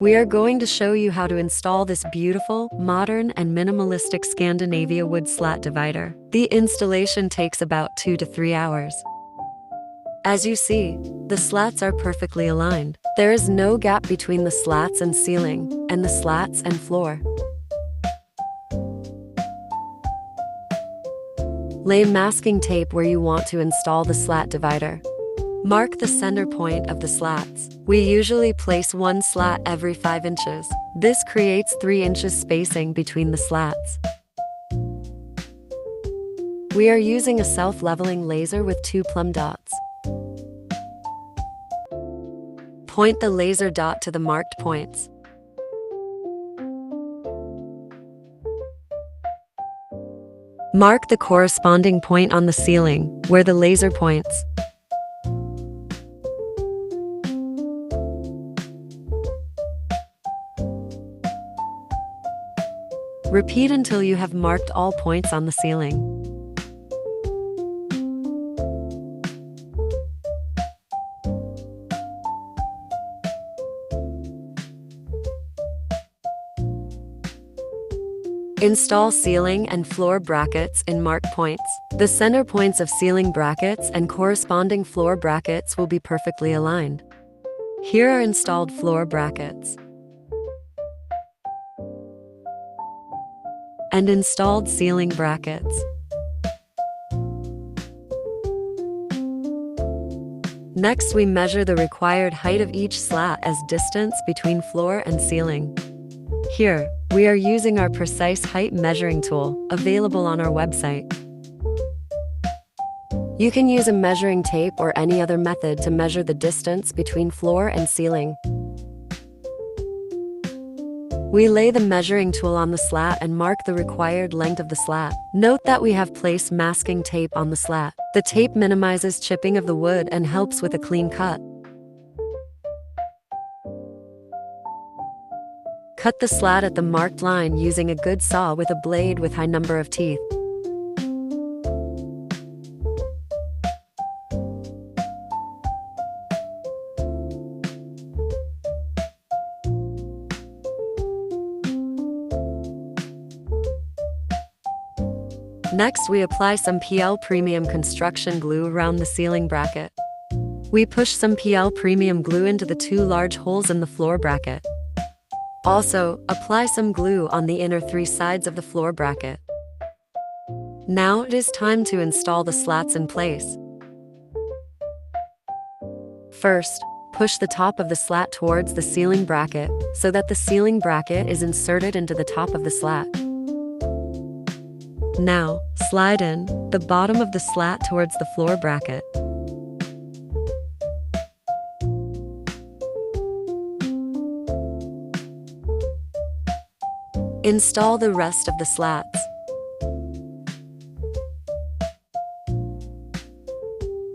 We are going to show you how to install this beautiful, modern, and minimalistic Scandinavia wood slat divider. The installation takes about 2 to 3 hours. As you see, the slats are perfectly aligned. There is no gap between the slats and ceiling, and the slats and floor. Lay masking tape where you want to install the slat divider. Mark the center point of the slats. We usually place one slat every 5 inches. This creates 3 inches spacing between the slats. We are using a self-leveling laser with 2 plumb dots. Point the laser dot to the marked points. Mark the corresponding point on the ceiling, where the laser points. Repeat until you have marked all points on the ceiling. Install ceiling and floor brackets in marked points. The center points of ceiling brackets and corresponding floor brackets will be perfectly aligned. Here are installed floor brackets and installed ceiling brackets. Next, we measure the required height of each slat as distance between floor and ceiling. Here, we are using our precise height measuring tool, available on our website. You can use a measuring tape or any other method to measure the distance between floor and ceiling. We lay the measuring tool on the slat and mark the required length of the slat. Note that we have placed masking tape on the slat. The tape minimizes chipping of the wood and helps with a clean cut. Cut the slat at the marked line using a good saw with a blade with high number of teeth. Next, we apply some PL Premium construction glue around the ceiling bracket. We push some PL Premium glue into the 2 large holes in the floor bracket. Also, apply some glue on the inner 3 sides of the floor bracket. Now it is time to install the slats in place. First, push the top of the slat towards the ceiling bracket so that the ceiling bracket is inserted into the top of the slat. Now, slide in the bottom of the slat towards the floor bracket. Install the rest of the slats.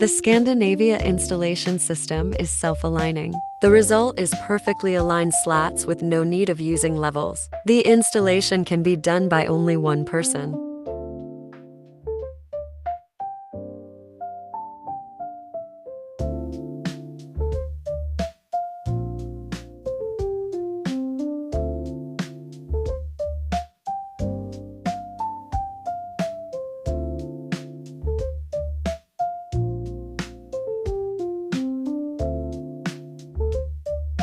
The Scandinavia installation system is self-aligning. The result is perfectly aligned slats with no need of using levels. The installation can be done by only one person.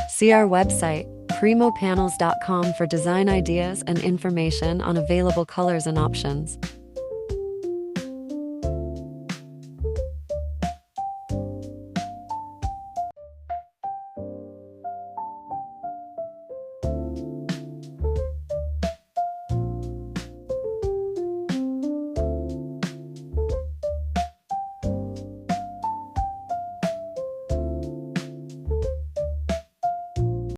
See our website, primopanels.com, for design ideas and information on available colors and options.